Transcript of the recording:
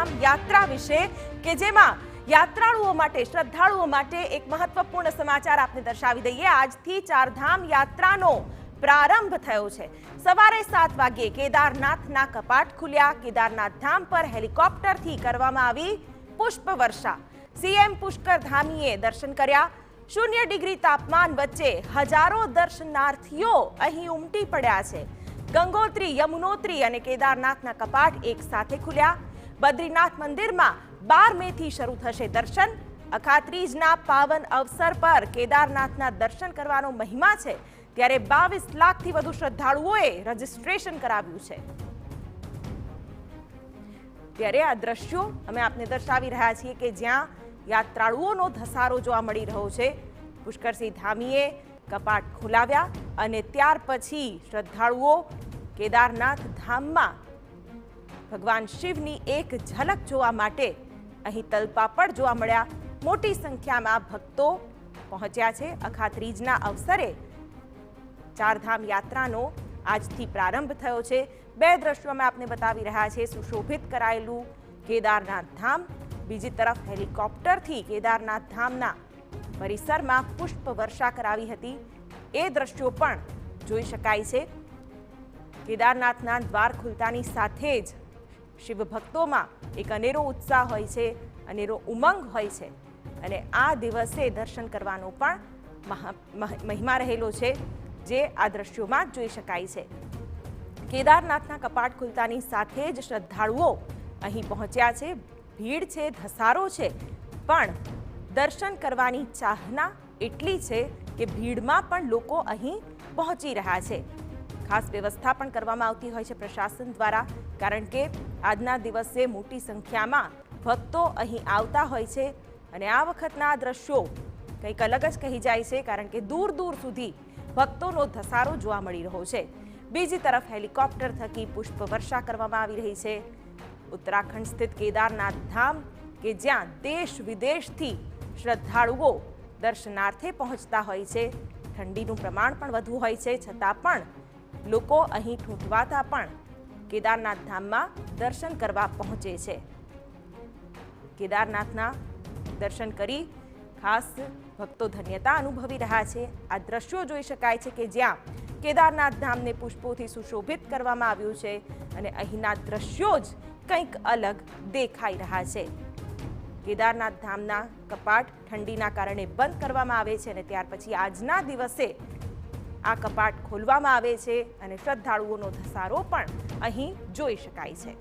ધામ યાત્રા વિશે કે જેમાં યાત્રાળુઓ માટે શ્રદ્ધાળુઓ માટે એક મહત્વપૂર્ણ સમાચાર આપને દર્શાવી દઈએ। આજથી ચારધામ યાત્રાનો પ્રારંભ થયો છે। સવારે 7 વાગ્યે કેદારનાથના કપાટ ખુલ્યા। કેદારનાથ ધામ પર હેલિકોપ્ટરથી કરવામાં આવી પુષ્પ વર્ષા। સીએમ પુષ્કર ધામીએ દર્શન કર્યા। 0 ડિગ્રી તાપમાન વચ્ચે હજારો દર્શનાર્થીઓ અહીં ઉમટી પડ્યા છે। ગંગોત્રી, યમુનોત્રી અને કેદારનાથના કપાટ એક સાથે ખુલ્યા। બદ્રીનાથ મંદિરમાં 12 મેથી શરૂ થશે દર્શન। અખાત્રીજના પાવન અવસર પર કેદારનાથના દર્શન કરવાનો મહિમા છે, ત્યારે 22 લાખથી વધુ શ્રદ્ધાળુઓએ રજીસ્ટ્રેશન કરાવ્યું છે। ત્યારે આ દ્રશ્યો અમે આપને દર્શાવી રહ્યા છીએ કે જ્યાં યાત્રાળુઓનો ધસારો જોવા મળી રહ્યો છે। પુષ્કરસિંહ ધામીએ કપાટ ખોલાવ્યા અને ત્યાર પછી શ્રદ્ધાળુઓ કેદારનાથ ધામમાં ભગવાન શિવની એક ઝલક જોવા માટે અહીં તલપાપડ જોવા મળ્યા। મોટી સંખ્યામાં ભક્તો પહોંચ્યા છે। અખાત્રીજના અવસરે ચારધામ યાત્રાનો આજથી પ્રારંભ થયો છે। 2 દ્રશ્યો અમે આપને બતાવી રહ્યા છે। સુશોભિત કરાયેલું કેદારનાથ ધામ, બીજી તરફ હેલિકોપ્ટરથી કેદારનાથ ધામના પરિસરમાં પુષ્પ વર્ષા કરાવી હતી, એ દ્રશ્યો પણ જોઈ શકાય છે। કેદારનાથના દ્વાર ખુલતાની સાથે જ શિવ ભક્તોમાં એક અનેરો ઉત્સાહ હોય છે, અનેરો ઉમંગ હોય છે અને આ દિવસે દર્શન કરવાનો પણ મહિમા રહેલો છે, જે આ દ્રશ્યોમાં જોઈ શકાય છે। કેદારનાથના કપાટ ખુલતાની સાથે જ શ્રદ્ધાળુઓ અહીં પહોંચ્યા છે। ભીડ છે, ધસારો છે, પણ દર્શન કરવાની ચાહના એટલી છે કે ભીડમાં પણ લોકો અહીં પહોંચી રહ્યા છે। ખાસ વ્યવસ્થા પણ કરવામાં આવતી હોય છે પ્રશાસન દ્વારા, કારણ કે આજના દિવસે મોટી સંખ્યામાં ભક્તો અહીં આવતા હોય છે અને આ વખતના દ્રશ્યો કંઈક અલગ જ કહી જાય છે, કારણ કે દૂર દૂર સુધી ભક્તોનો ધસારો જોવા મળી રહ્યો છે। બીજી તરફ હેલિકોપ્ટર થકી પુષ્પ વર્ષા કરવામાં આવી રહી છે। ઉત્તરાખંડ સ્થિત કેદારનાથ ધામ કે જ્યાં દેશ વિદેશથી શ્રદ્ધાળુઓ દર્શનાર્થે પહોંચતા હોય છે, ઠંડીનું પ્રમાણ પણ વધુ હોય છે, છતાં પણ લોકો અહીં ઠૂંઠવાતા પણ કેદારનાથ ધામમાં દર્શન કરવા પહોંચે છે। કેદારનાથના દર્શન કરી ખાસ ભક્તો ધન્યતા અનુભવી રહ્યા છે। આ દ્રશ્યો જોઈ શકાય છે કે જ્યાં કેદારનાથ ધામને પુષ્પોથી સુશોભિત કરવામાં આવ્યું છે અને અહીંના દ્રશ્યો જ કંઈક અલગ દેખાઈ રહ્યા છે। કેદારનાથ ધામના કપાટ ઠંડીના કારણે બંધ કરવામાં આવે છે અને ત્યાર પછી આજના દિવસે આ કપાટ ખોલવામાં આવે છે અને શ્રદ્ધાળુઓનો ધસારો પણ અહીં જોઈ શકાય છે।